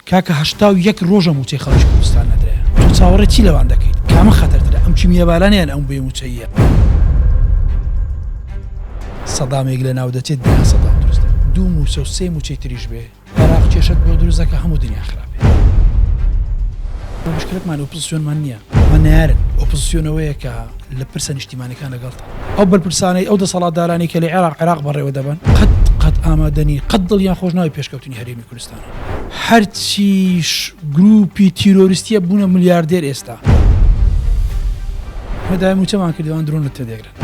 کاکە 81 ڕۆژە موچەی خەڵکی کوردستان نەدرێ تۆ چاوەڕێ چی لەوان دەکەیت کامە خەتەرترە ئەم کیمیابارانیان ئەم بێ موچەیە سەدامێک لە ناو دەچێت بێ سەدام دروستە 2 موچە و 3 موچەی تریش بێ عێراق کێشت بۆ دروستەکە هەموو دنیا خراپێ مشکلتمان ئۆپۆزیسیۆنمان نییە ئەمە نەیارن ئۆپۆزیسیۆنەوەیە کە لە پرسە نیشتیمانیەکان لەگەڵتە ئەو بەرپرسانەی ئەو دەسەڵاتدارانی کە لە عێراق بەڕێوە دەبن قەت ئامادەنی قەت دڵیان خۆش ناوی پێشکەوتنی هەرێمی کوردستانە هەرچیش گروپی تیرۆریستیە بوونە ملیاردێر ئێستا مەدای موچەمان کردوان درۆن لە تێدەگرن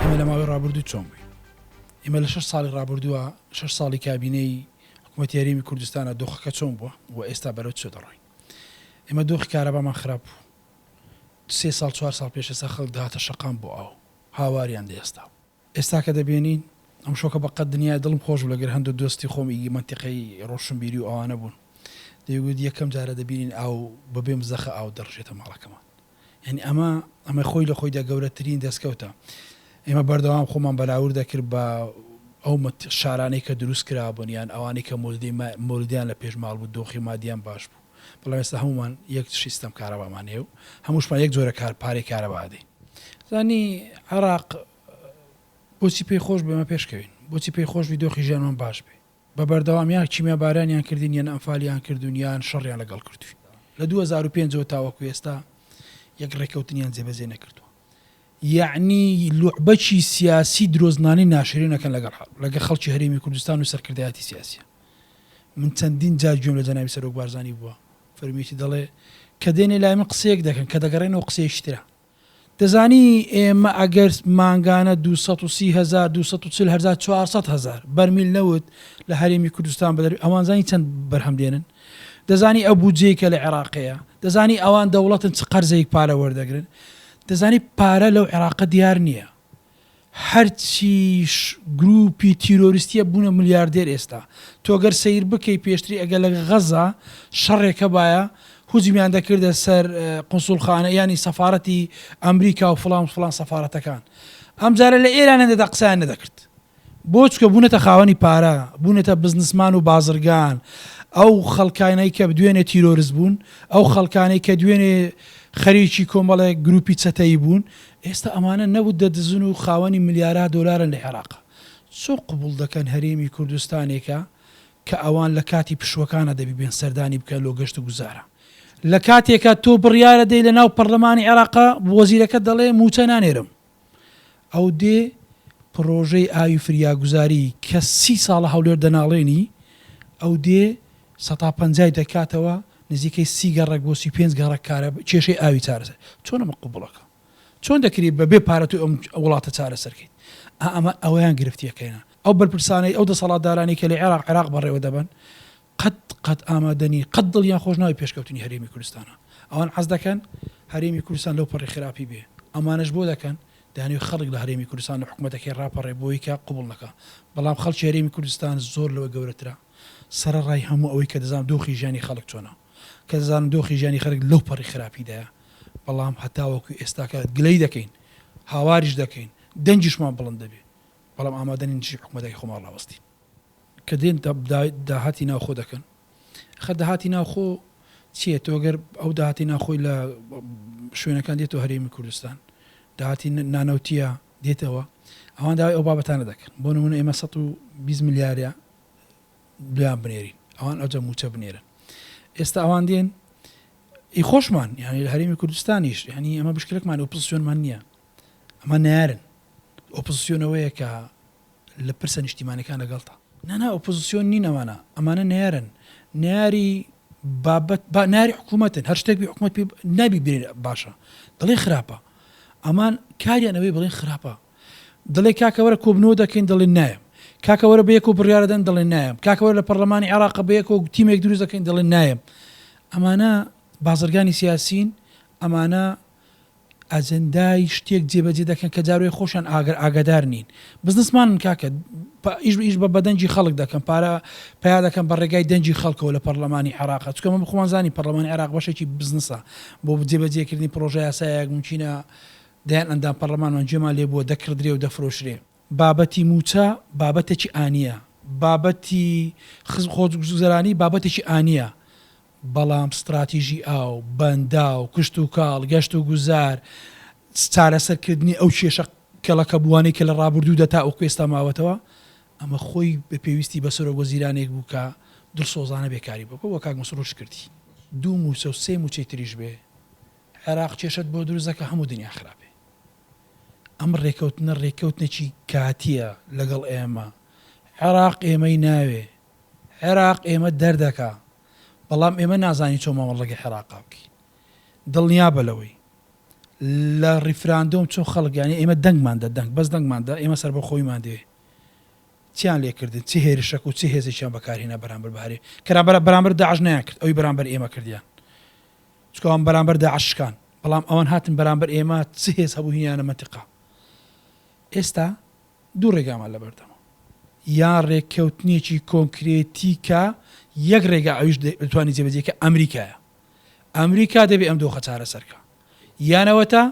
ئێمە لە ماوەی ڕابردوو چۆن بووین ئێمە لە 6 ساڵی ڕابردووە 6 ساڵی کابینەی حکوومەتی هەرێمی کوردستانە دۆخەکە چۆن بووە و ئێستا بەرەو چۆ دەڕۆین ئێمە دۆخی کارەبامان خراپ بوو 3 ساڵ 4 ساڵ پێش ئێستا خەڵک داهاتە شەقام بۆ ئاو هاواریان دەێستا ئێستا کە دەبێنین ئەم شۆکە بەقەت دنیای دڵم خۆش بوو لەگەر هەندوو دۆستی خۆمی منتیقەی ڕۆشنبیری و ئەوانە بوون دەیگوت یەکەم جارە دەبینین ئاو بەبێ مزەخە ئاو دەڕژێتە ماڵەکەمان یعنی ئەمە خۆی لە خۆیدا گەورەترین دەستکەوتە ئێمە بەردەوام خۆمان بەلاور دەکرد بە ئەو شارانەی کە دروست کرابوون یان ئەوانەی کە مولدیان لە پێش ماڵ بوو دۆخی مادیان باش بوو بەڵام ئێستا هەمومان یەک سیستەم کارەبامان هەیە و هەمووشمان یەک جۆرە پارەی کارەبا دەین زانی عێراق بۆچی پێی خۆش بێمە پێشکەوین بۆچی پێی خۆشوی دۆخی ژیانمان باش بێ بە بەردەوامیان کیمیابارانیان کردین یان ئەمفالیان کردوون یان شەڕیان لەگەڵ کردووی لە 2005 تاوەکو ئێستا یەک ڕێکەوتنیان جێبەجێ نەکردووە یعنی لوعبەکی سیاسی درۆزنانی ناشرینەکەن لەگەڵ خەڵکی هەرێمی کوردستان و سەرکردایەتی سیاسیە من چەندین جار گوێم لە جەنابی سەرۆک بارزانی بووە فەرمیێتی دەڵێ کە دێنێ لای من قسەیەک دەکەن کە دەگەڕێنەوە قسەیەکی ترە دەزانی ئێمە ئەگەر مانگانە 230,000 240,000 400,000 بەرمیل نەوت لە هەرێمی کوردستان بەدەر ئەوانزانی چەند بەرهەم دێنن دەزانی ئەو بودجەیە کە لە عێراقەیە دەزانی ئەوان دەوڵەتن چ قەرزەیەک پارە وەردەگرن دەزانی پارە لەو عێراقە دیار نییە هەرچیش گروپی تیرۆریستیە بوونە ملیاردێر ئێستا تۆگەر سیر بکەی پێشتری ئەگە لە غەزا شەڕێکە باە هوجمیان دەکردە سەر قونسوڵخانە ینی سەفارەتی ئەمریکا و فلان سەفارەتەکان ئەم جارە لە ئێرانەدا قسەیان نەدەکرد بۆ چکە بوونەتە خاوەنی پارە بوونەتە بزنسمان و بازرگان ئەو خەڵکانەی کە دوێنێ تیرۆریست بوون ئەو خەڵکانەی کە دوێنێ خەریکی کۆمەڵێک گروپی چەتەی بوون ئێستا ئەمانە نەبوو دەدزن و خاوەنی ملیارە دۆلارن لە عێراق چۆ قبول دەکەن هەرێمی کوردستانێکە کە ئەوان لە کاتی پشوەکانە دەبی بێن سەردانی بکەن لۆ گەشت و گوزارە لە کاتێکە تۆ بڕیارە دەی لە ناو پەرلەمانی عێراقا وەزیرەکە دەڵێ موچە نانێرم ئەو دێ پرۆژەی ئاوی فریاگوزاری کە 30 ساڵە هەولێر دەناڵێنی ئەو دێ 150 دەکاتەوە نزیکەی 30 گەڕێک بۆ 35 گەڕێک کارە کێشەی ئاوی چارەسەر چۆن ئەمە قبوڵەکە چۆن دەکرێت بەبێ پارە تو ئەم وڵاتە چارەسەرکەیت ئەمە ئەوەیان گرفتیەکەینە ئەو بەرپرسانەی ئەو دەسەڵاتدارانی کە لە عێراق بەڕێوە دەبن قەت ئامادەنی قەت دڵیان خۆش ناوی پێشکەوتنی هەرێمی کوردستانە ئەوان حەز دەکەن هەرێمی کوردستان لەو پەڕی خراپی بێ ئەمانش بۆ دەکەن دانی خەڵک لە هەرێمی کوردستان لە حکوومەتەکەی ڕاپەڕێ بۆی کە قبول نەکە بەڵام خەڵکی هەرێمی کوردستان زۆر لەوە گەورەترە سەرڕای هەموو ئەوەی کە دەزانم دۆخی ژیانی خەڵک چۆنە کە دەزانم دۆخی ژیانی خەڵک لەو پەڕی خراپیدایە بەڵام هەتاوەکو ئێستاکە گلەی دەکەین هاواریش دەکەین دەنجیشمان بڵند دەبێ بەڵام ئامادەنی نشی حکوومەتەکەی خۆمان ڕاوەستی کە دێن داهاتی ناوخۆ دەکەن خە داهاتی ناوخۆ چییە تۆگەر ئەو داهاتی ناوخۆی لە شوێنەکان دێتەوە هەرێمی کوردستان داهاتی نانەوتیە دێتەوە ئەوان داوای ئەو بابەتانە دەکەن بۆ نمونە ئێمە 120 میلیاردە بیان بنێرین ئەوان ئەوجە موچە بنێرن ئێستا ئەوان دێن ئی خۆشمان یعنی لە هەرێمی کوردستانیش یعنی ئەمە بشکلێکمان ئۆپۆزیسیۆنمان نییە ئەمە نارن ئۆپۆزیسیۆنەوەیە کە لە پرسە نیشتیمانەکان لەگەڵتە نانا ئۆپۆزیسیۆن نین ئەمانە نارن ناری بابەت ناری حکوومەتن هەر شتێک حکوومەت نابی برێ باشە دڵێ خراپە ئەمان کاریان ئەوەی بڵێن خراپە دڵێ کاکەوەرە کۆبنەوە دەکەین دڵێن نایەم کاکەوەرە بەیەک و بڕیاردەن دڵێن نایەم کاکەوەرە لە پەرلەمانی عێراق بەیەک و تیمێک دروست دەکەین دڵێن نایەم ئەمانە بازرگانی سیاسین ئەمانە ئەجەندای شتێک جێبەجێ دەکەن کە جاروی خۆشیان ئاگادار نین بزنسمانن کاکە ئیش بە بەدەنجی خەڵک دەکەن پارە پیا دەکەن بە ڕێگای دەنجی خەڵکەوە لە پەرلەمانی عێراق چکە من بخۆمانزانی پەرلەمانی عێراق بەشێکی بزنسە بۆ جێبەجێکردنی پرۆژە یاسایەک ممکنە دایان ئەندام پەرلەمانمان جێمان لێ بووە دەکردرێ و دەفرۆشرێ بابەتی موچە بابەتێکی ئانیە بابەتی خۆگوزەرانی بابەتێکی ئانیە، بەڵام ستراتیژی ئاو بەندا و کشت و کاڵ گەشت و گوزار چارەسەرکردنی ئەو کێشە کەڵەکە بوانەی کە لە ڕابردوو دەتا ئەو کوێستا ماوەتەوە ئەمە خۆی بە پێویستی بەسەرۆ وەزیرانێک بوو کە دڵسۆزانە بێکاری بکە وە کاک مەسرۆش کردی 2 موسە و 3 موچەی تریش بێ عێراق کێشت بۆ دروستەکە هەموو دنیا خراپێ. ئەم ڕێکەوتنە ڕێکەوتنێکی کاتیە لەگەڵ ئێمە. عێراق ئێمەی ناوێ، عێراق ئێمە دەردەکە، بەڵام ئێمە نازانی چۆن مامەڵەگە عێراقا بکەین. دڵنیا بەلەوەی لە ریفراندۆم چۆن خەڵگیانی ئێمە دەنگماندا دەنگ بەس دەنگماندا ئێمە سەر بە خۆیمان دێ چیان لێکردن چی هێرشەک و چی هێزێکیان بەکارهێنا بەرامبەر بەهارێ کەرابەر بەرامبەر داعش نیان کرد ئەوی بەرامبەر ئێمە کردیان چکە ئەوان بەرامبەر داعشکان بەڵام ئەوان هاتن بەرامبەر ئێمە چی هێز هەبوو هینیانە منتیقا. ئێستا دوو ڕێگامان لەبەردەمە، یان ڕێککەوتنێکی کۆنکرێتی کە یەک ڕێگا ئەویش دەتوانانی جێبەجێ کە ئەمریکایە، ئەمریکا دەبێ ئەم دۆخە چارەسەرکە، یانەوەتە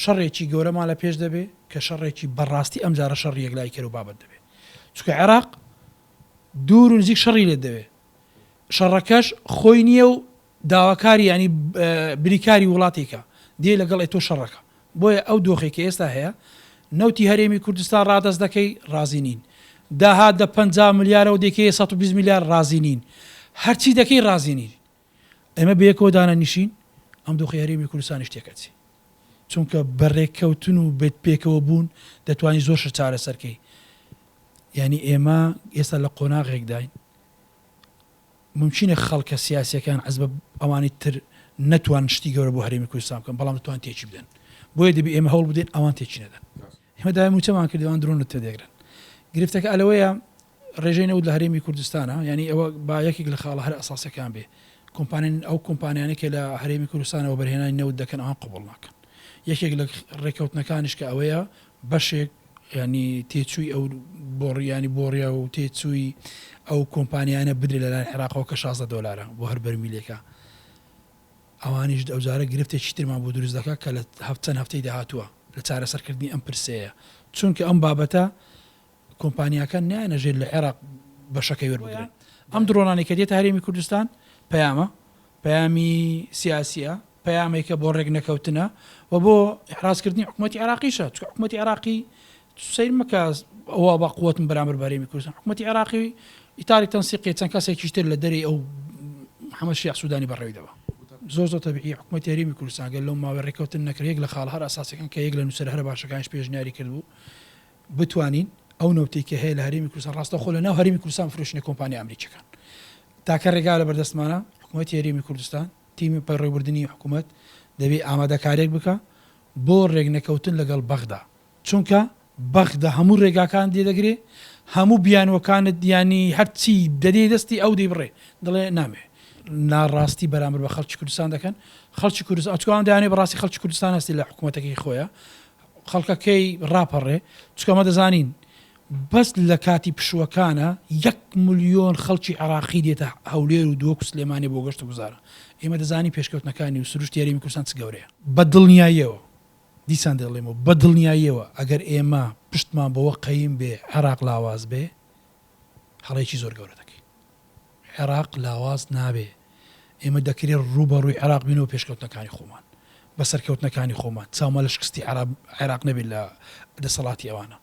شەڕێکی گەورەمان لە پێش دەبێ کە شەڕێکی بەڕاستی ئەم جارە شەڕ یەکلای کەر و بابەت دەبێ چونکە عێراق دوور و نزیک شەڕی لێت دەوێ، شەڕەکەش خۆی نییە و داواکاری ینی بریکاری وڵاتێکە دێ لەگەڵ تۆ شەڕەکە. بۆیە ئەو دۆخێکی ئێستا هەیە نەوتی هەرێمی کوردستان ڕادەست دەکەی ڕازی نین، داهات دە 50 ملیارە و دەکەی 120 میلیار ڕازی نین، هەرچی دەکەی ڕازی نین. ئێمە بەیەکەوە دانە نیشین ئەم دۆخی هەرێمی کوردستانی شتێکەچی چونکە بەڕێککەوتن و بێت پێکەوە بوون دەتوانانی زۆرش چارەسەرکەی. ینی ئێمە ئێستا لە قۆناغێکداین ممکنە خەڵکە سیاسیەکان حەز بە ئەوانی تر نەتوان شتی گەورە بۆ هەرێمی کوردستان بکەن بەڵام دەتوان تێکی بدەن، بۆیە دەبی ئێمە هەوڵ بدەین ئەوان تێکی نەدەن. ئێمە دایم موچەمان کردوان درۆنت تێدەگرن. گرفتەکە ئەلەوەیە ڕێژەی نەوت لە هەرێمی کوردستانە، ینی ئەوە با یەکێک لە خاڵە هەر ئەساسەکان بێ کۆمپانیان ئەو کۆمپانیانێکە لە هەرێمی کوردستانەوە بەرهێنانی نەوت دەکەن ئەوان قبوڵ ناکەن. یەکێک لە ڕێکەوتنەکانیش کە ئەوەیە بەشێک ینی تێچووی ئەو بۆڕیانی بۆڕیا و تێچووی ئەو کۆمپانیانە بدرێت لەلایەن عێراقەوە کە 16 دۆلارە بۆ هەر بەرمیلێکە. ئەوانیش ئەوجارە گرفتێکی ترمان بۆ دروست دەکات کە لە چەند هەفتەی داهاتووە لە چارەسەرکردنی ئەم پرسەیە چونکە ئەم بابەتە کۆمپانیاکان نیانەژێت لە عێراق بەشەکەی وەربگرن. ئەم درۆنانی کە دێتە هەرێمی کوردستان پەیامی سیاسیە، پەیامێکە بۆ ڕێک نەکەوتنە و بۆ حراسکردنی حکوومەتی عێراقیشە چکە حکوومەتی عێراقی سیر مەکە ئەوە بە قووەتم بەرامبەر هەرێمی کوردستان. حکوومەتی عێراقی ئیتاری تەنسیقی چەند کەسێکی تر لە دەرەی ئەو محەممەد شیع سوودانی بەڕێویدەوە زۆر تەبیعی حکوومەتی هەرێمی کوردستان گەل لەو ماوەی ڕێکەوتن نەکرێک لە خاڵ هەر ئاساسەکان کە یەک لە نووسەر هەرە باشەکانش پێشنیاری کردبوو بتوانین ئەو نەوتەی کە هەیە لە هەرێمی کوردستان ڕاستە خۆ لە ناو هەرێمی کوردستان فرۆشتنی کۆمپانیا ئەمریکیەکان تاکە ڕێگا لە بەردەستمانە حکوومەتی هەرێمی کوردستان تیمی پەڕێوەبردننی حکوومەت دەبێت ئامادەکارێک بکە بۆ ڕێک نەکەوتن لەگەڵ بەغدا چونکە بەغدا هەموو ڕێگاکان دێدەگرێ هەموو بیانوەکانت دیانی هەرچی دەدێ دەستی ئەو دەی بڕێ دڵێ نامێ ناڕاستی بەرامبەر بە خەڵکی کوردستان دەکەن. خەڵکی کوردستان ئەچکان دەیانێ بەڕاستی خەڵکی کوردستان هەستی لە حکوومەتەکەی خۆیە خەڵکەکەی ڕاپەڕێ چکەمە دەزانین بەس لە کاتی پشوەکانە 1 ملیۆن خەڵکی عێراقی دێتە هەولێر و دۆک و سلێمانی بۆ گەشت و گوزارە. ئێمە دەزانی پێشکەوتنەکانی و سروشتی هەرێمی کوردستان چ گەورەیە. بە دڵنیاییەوە دیسان دەڵێمەوە بە دڵنیاییەوە ئەگەر ئێمە پشتمان بەوە قەیم بێ عێراق لاواز بێ هەڵەیەکی زۆر گەورە دەکەین. عێراق لاواز نابێ. ئێمە دەکرێت ڕوبەڕووی عێراق بینەوە پێشکەوتنەکانی خۆمان بە سەرکەوتنەکانی خۆمان چاومە لە شکستی عێراق نەبێت لە دەسەڵاتی ئەوانە.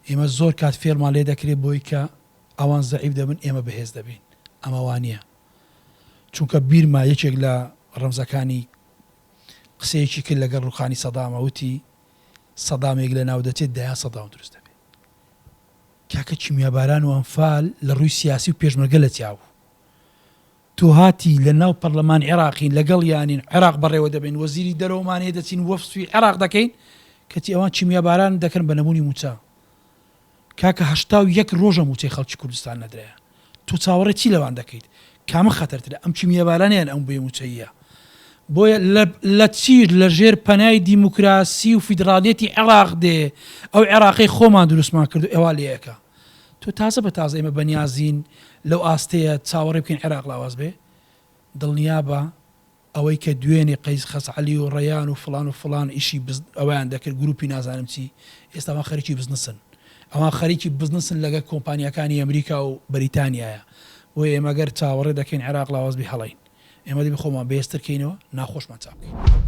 ئێمە زۆر کات فێرمان لێ دەکرێت بۆی کە ئەوان زەعیف دەبن ئێمە بەهێز دەبین. ئەمە وانە چونکە بیرما یەکێک لە ڕەمزەکانی قسەیەکی کرد لەگەڵ ڕوخانی سەدامە وتی سەدامێک لە ناو دەچێت دەیان سەدام دروست دەبێت. کاکە چیمیاباران و ئەنفال لە ڕووی سیاسی و پێشمەرگە لە تیاو تۆ هاتی لە ناو پەرلەمان عێراقین لەگەڵ یانین عێراق بەڕێوە دەبین وەزیری دەرەوەمانەیە دەچین وەفسوی عێراق دەکەین کەتی ئەوان چیمیاباران دەکەن بە نەمونی موچە. کاکە 81 ڕۆژە موچەی خەڵکی کوردستان نەدرایە تۆ چاوەڕێ چی لەوان دەکەیت کامە خەتەرترە ئەم چیمیابارانیان ئەم بێ موچەیە. بۆیە لە چیر لە ژێر پەنای دیموکراسی و فیدراڵیەتی عێراق دێ ئەو عێراقی خۆمان دروستمان کرد و ئێوا لەیەکە تۆ تازە بە تازە ئێمە بەنیازین لەو ئاستەیە چاوەڕێ بکەین عێراق لاواز بێ. دڵنیا بە ئەوەی کە دوێنێ قەیس خەسعەلی و ڕەیان و فڵان ئیشی ئەویان دەکرد گروپی نازانم چی ئێستا ما خەریکی بزنسن ئەوان خەریکی بزنسن لەگە کۆمپانیەکانی ئەمریکا و بەریتانیایە بۆ ئێمەگەر چاوەڕێ دەکەین عێراق لاوازبی هەڵین ئێمە دی بخۆمان بێسترکەینەوە ناخۆشمان چاپ بکەین.